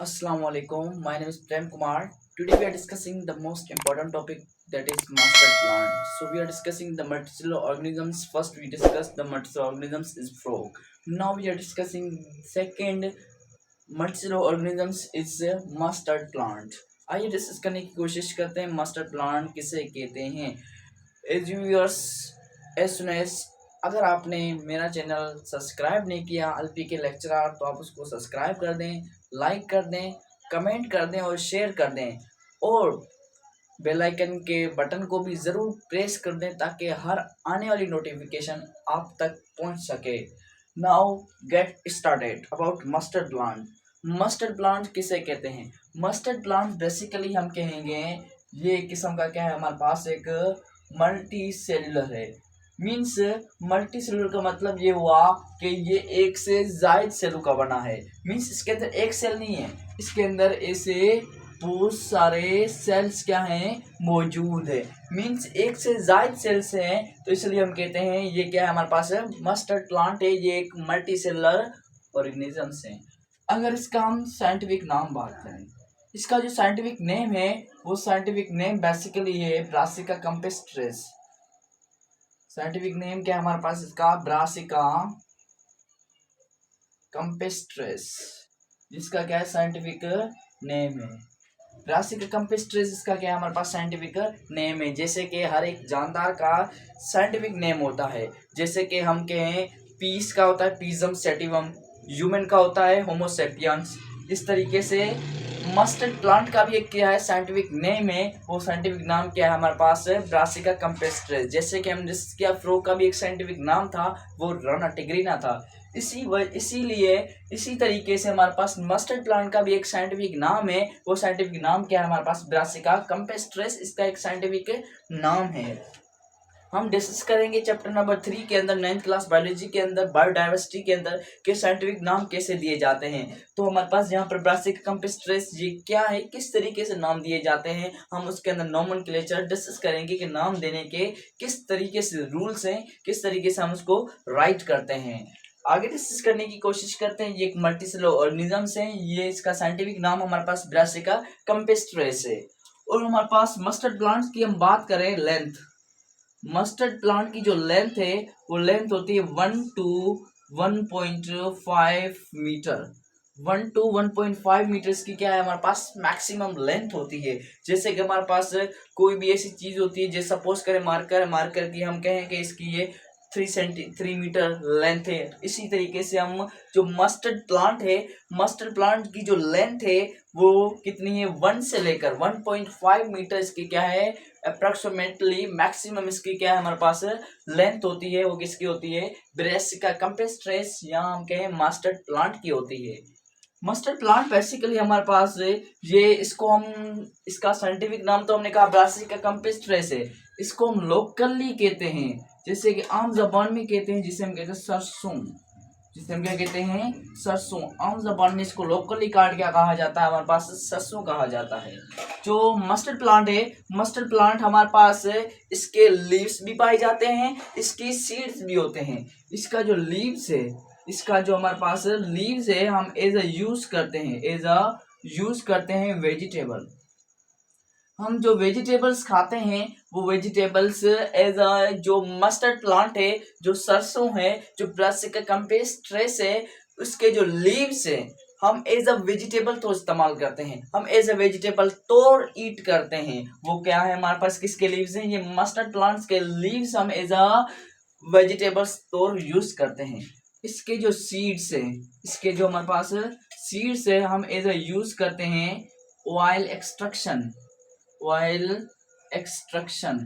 Assalamu alaikum. My name is Prem Kumar. Today we are discussing the most important topic, that is mustard plant. So we are discussing the multicellular organisms. First we discussed the multicellular organisms is frog. Now we are discussing second multicellular organisms is mustard plant. आइए discuss करने की कोशिश करते हैं mustard plant किसे कहते हैं। एज व्यूअर्स, एज सुन एज अगर आपने मेरा चैनल सब्सक्राइब नहीं किया अल्पी के लेक्चरर, तो आप उसको सब्सक्राइब कर दें, लाइक कर दें, कमेंट कर दें और शेयर कर दें, और बेल आइकन के बटन को भी ज़रूर प्रेस कर दें ताकि हर आने वाली नोटिफिकेशन आप तक पहुंच सके। Now get started about mustard plant. Mustard plant किसे कहते हैं? मस्टर्ड प्लांट बेसिकली हम कहेंगे ये किस्म का क्या है, हमारे पास एक मल्टी सेलुलर है। मीन्स मल्टी सेलुलर का मतलब ये हुआ कि ये एक से ज्यादा सेलों का बना है। मीन्स इसके अंदर एक सेल नहीं है, इसके अंदर ऐसे बहुत सारे सेल्स क्या हैं मौजूद है। मीन्स एक से ज्यादा सेल्स हैं, तो इसलिए हम कहते हैं ये क्या है, हमारे पास है मस्टर्ड प्लांट है, ये एक मल्टी सेलुलर ऑर्गेनिजम्स है। अगर इसका हम साइंटिफिक नाम बात करें, इसका जो साइंटिफिक नेम है वो साइंटिफिक नेम बेसिकली है ब्रासिका कंपिस्ट्रेस। साइंटिफिक नेम क्या है हमारे पास इसका? ब्रासिका कंपिस्ट्रेस, जिसका क्या है साइंटिफिक नेम है। ब्रासिका कंपिस्ट्रेस इसका क्या है हमारे पास साइंटिफिक नेम है। जैसे कि हर एक जानदार का साइंटिफिक नेम होता है, जैसे कि हम कहें पीस का होता है पीजम सेटिवम, ह्यूमन का होता है होमो सेपियंस। इस तरीके से मस्टर्ड प्लांट का भी एक क्या है साइंटिफिक नेम है, वो साइंटिफिक नाम क्या है हमारे पास है ब्रासिका कंपिस्ट्रेस। जैसे कि हम जिसका फ्रो का भी एक साइंटिफिक नाम था वो रना टिग्रिना था। इसीलिए इसी तरीके से हमारे पास मस्टर्ड प्लांट का भी एक साइंटिफिक नाम है, वो साइंटिफिक नाम क्या है हमारे पास ब्रासिका कंपिस्ट्रेस, इसका एक साइंटिफिक नाम है। हम डिस्कस करेंगे चैप्टर नंबर 3 के अंदर 9th क्लास बायोलॉजी के अंदर बायोडाइवर्सिटी के अंदर के साइंटिफिक नाम कैसे दिए जाते हैं। तो हमारे पास यहाँ पर ब्रासिका कंपिस्ट्रेस ये क्या है, किस तरीके से नाम दिए जाते हैं, हम उसके अंदर नोमेनक्लेचर डिस्कस करेंगे कि नाम देने के किस तरीके से रूल्स हैं, किस तरीके से हम उसको राइट करते हैं। आगे डिस्कस करने की कोशिश करते हैं। ये एक मल्टीसेलुलर ऑर्गेनिजम्स है, ये इसका साइंटिफिक नाम हमारे पास ब्रासिका कंपिस्ट्रेस है। और हमारे पास मस्टर्ड प्लांट्स की हम बात करें लेंथ, मस्टर्ड प्लांट की जो लेंथ है वो लेंथ होती है 1 to 1.5 मीटर। 1 to 1.5 मीटर्स की क्या है हमारे पास मैक्सिमम लेंथ होती है। जैसे कि हमारे पास कोई भी ऐसी चीज होती है, जैसे सपोज करें मार्कर की हम कहें कि इसकी ये 3 मीटर लेंथ है। इसी तरीके से हम जो मस्टर्ड प्लांट है, मस्टर्ड प्लांट की जो लेंथ है वो कितनी है, 1 से लेकर 1.5 मीटर इसकी क्या है अप्रोक्सीमेटली मैक्सिमम इसकी क्या है हमारे पास लेंथ होती है। वो किसकी होती है? ब्रासिका कंपिस्ट्रेस या हम कहें मस्टर्ड प्लांट की होती है। मस्टर्ड प्लांट बेसिकली हमारे पास ये इसको हम इसका साइंटिफिक नाम तो हमने कहा ब्रासिका कंपिस्ट्रेस है, इसको हम लोकली कहते हैं, जैसे कि आम जबान में कहते हैं जिसे हम कहते हैं सरसों, जिसे हम क्या कहते हैं सरसों। आम जबान में इसको लोकली काट क्या कहा जाता है हमारे पास सरसों कहा जाता है। जो मस्टर्ड प्लांट है, मस्टर्ड प्लांट हमारे पास इसके लीव्स भी पाए जाते हैं, इसकी सीड्स भी होते हैं। इसका जो लीव्स है, इसका जो हमारे पास लीव्स है हम एज अ यूज करते हैं वेजिटेबल। हम जो वेजिटेबल्स खाते हैं वो वेजिटेबल्स एज अ जो मस्टर्ड प्लांट है, जो सरसों है, जो ब्रासिका कंपिस्ट्रेस है, उसके जो लीव्स है हम एज अ वेजिटेबल तो इस्तेमाल करते हैं, हम एज अ वेजिटेबल तोड़ ईट करते हैं। वो क्या है हमारे पास किसके लीव्स हैं? ये मस्टर्ड प्लांट्स के लीव्स हम एज अ वेजिटेबल्स तोड़ यूज करते हैं। इसके जो सीड्स है, इसके जो हमारे पास सीड्स है हम एज अ यूज करते हैं oil extraction. Oil extraction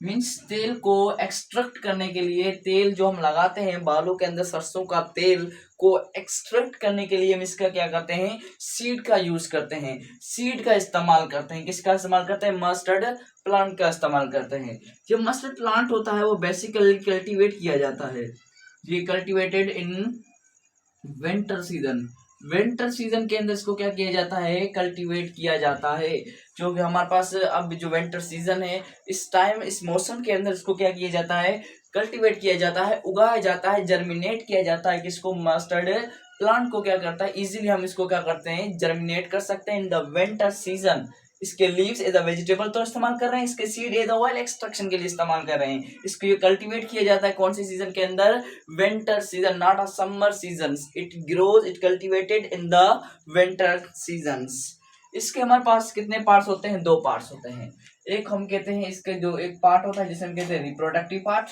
means तेल को एक्सट्रैक्ट करने के लिए, तेल जो हम लगाते हैं बालों के अंदर, सरसों का तेल को एक्सट्रैक्ट करने के लिए हम इसका क्या करते हैं सीड का यूज करते हैं, सीड का इस्तेमाल करते हैं। किसका इस्तेमाल करते हैं? मस्टर्ड प्लांट का इस्तेमाल करते हैं। जो मस्टर्ड प्लांट होता है वो बेसिकली कल्टीवेट किया जाता है, ये cultivated in winter season. Winter season के अंदर इसको क्या किया जाता है? कल्टीवेट किया जाता है। जो कि हमारे पास अब जो विंटर सीजन है, इस टाइम इस मौसम के अंदर इसको क्या किया जाता है? कल्टीवेट किया जाता है, उगाया जाता है, जर्मिनेट किया जाता है। किसको? मस्टर्ड प्लांट को क्या करता है, इजीली हम इसको क्या करते हैं, जर्मिनेट कर सकते हैं इन द विंटर सीजन। इसके लीव्स एज अ वेजिटेबल तो इस्तेमाल कर रहे हैं, इसके seed as a oil extraction के लिए इस्तेमाल कर रहे हैं। इसको कल्टीवेट किया जाता है कौन सी सीजन के अंदर, winter season, not a summer season. It grows, it cultivated in the winter seasons. इसके हमारे पास कितने पार्ट्स होते हैं, 2 पार्ट्स होते हैं। एक हम कहते हैं इसके जो एक पार्ट होता है जिसे हम कहते हैं रिप्रोडक्टिव पार्ट,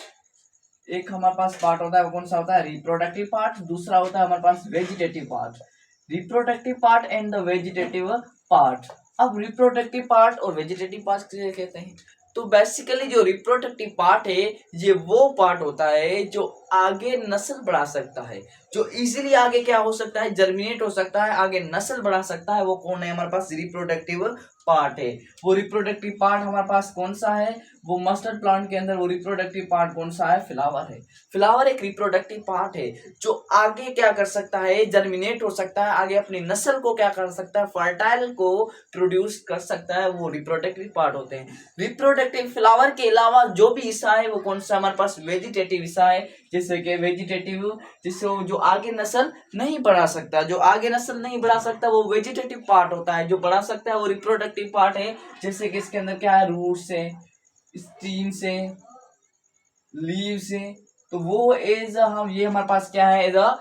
एक हमारे पास पार्ट होता है वो कौन सा होता है, रिप्रोडक्टिव पार्ट। दूसरा होता है हमारे पास vegetative part. Reproductive part and the vegetative part. अब रिप्रोडक्टिव पार्ट और वेजिटेटिव पार्ट किसे कहते हैं, तो बेसिकली जो रिप्रोडक्टिव पार्ट है ये वो पार्ट होता है जो आगे नस्ल बढ़ा सकता है, जो इजीली आगे क्या हो सकता है, जर्मिनेट हो सकता है, आगे नस्ल बढ़ा सकता है। वो कौन है, हमारे पास रिप्रोडक्टिव पार्ट है। वो रिप्रोडक्टिव पार्ट हमारे पास कौन सा है, वो मस्टर्ड प्लांट के अंदर वो रिप्रोडक्टिव पार्ट कौन सा है, फ्लावर है। फ्लावर एक रिप्रोडक्टिव पार्ट है जो आगे क्या कर सकता है, जर्मिनेट हो सकता है, आगे अपनी नस्ल को क्या कर सकता है, फर्टाइल को प्रोड्यूस कर सकता है, वो रिप्रोडक्टिव पार्ट होते हैं। रिप्रोडक्टिव फ्लावर के अलावा जो भी हिस्सा है वो कौन सा हमारे पास, वेजिटेटिव हिस्सा है। जैसे कि वेजिटेटिव जिससे जो आगे नस्ल नहीं बढ़ा सकता, जो आगे नस्ल नहीं बढ़ा सकता वो वेजिटेटिव पार्ट होता है। जो बढ़ा सकता है वो रिप्रोडक्टिव पार्ट है। जैसे कि इसके अंदर क्या है, रूट से, स्टीम से, लीव से, तो वो एज हम ये हमारे पास क्या है, एज अ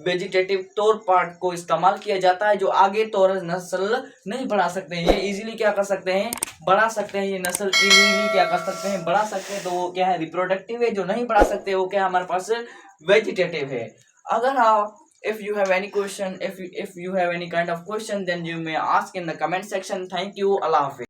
वेजिटेटिव तौर पार्ट को इस्तेमाल किया जाता है। जो आगे तौर नस्ल नहीं बढ़ा सकते हैं, ये इजीली क्या कर सकते हैं, बढ़ा सकते हैं। ये नस्ल इजीली क्या कर सकते हैं, बढ़ा सकते हैं। तो वो क्या है, रिप्रोडक्टिव है। जो नहीं बढ़ा सकते वो क्या हमारे पास, वेजिटेटिव है। अगर आप if you have any question, if you have any kind of question, then you may ask in the comment section. Thank you. Allah Hafiz.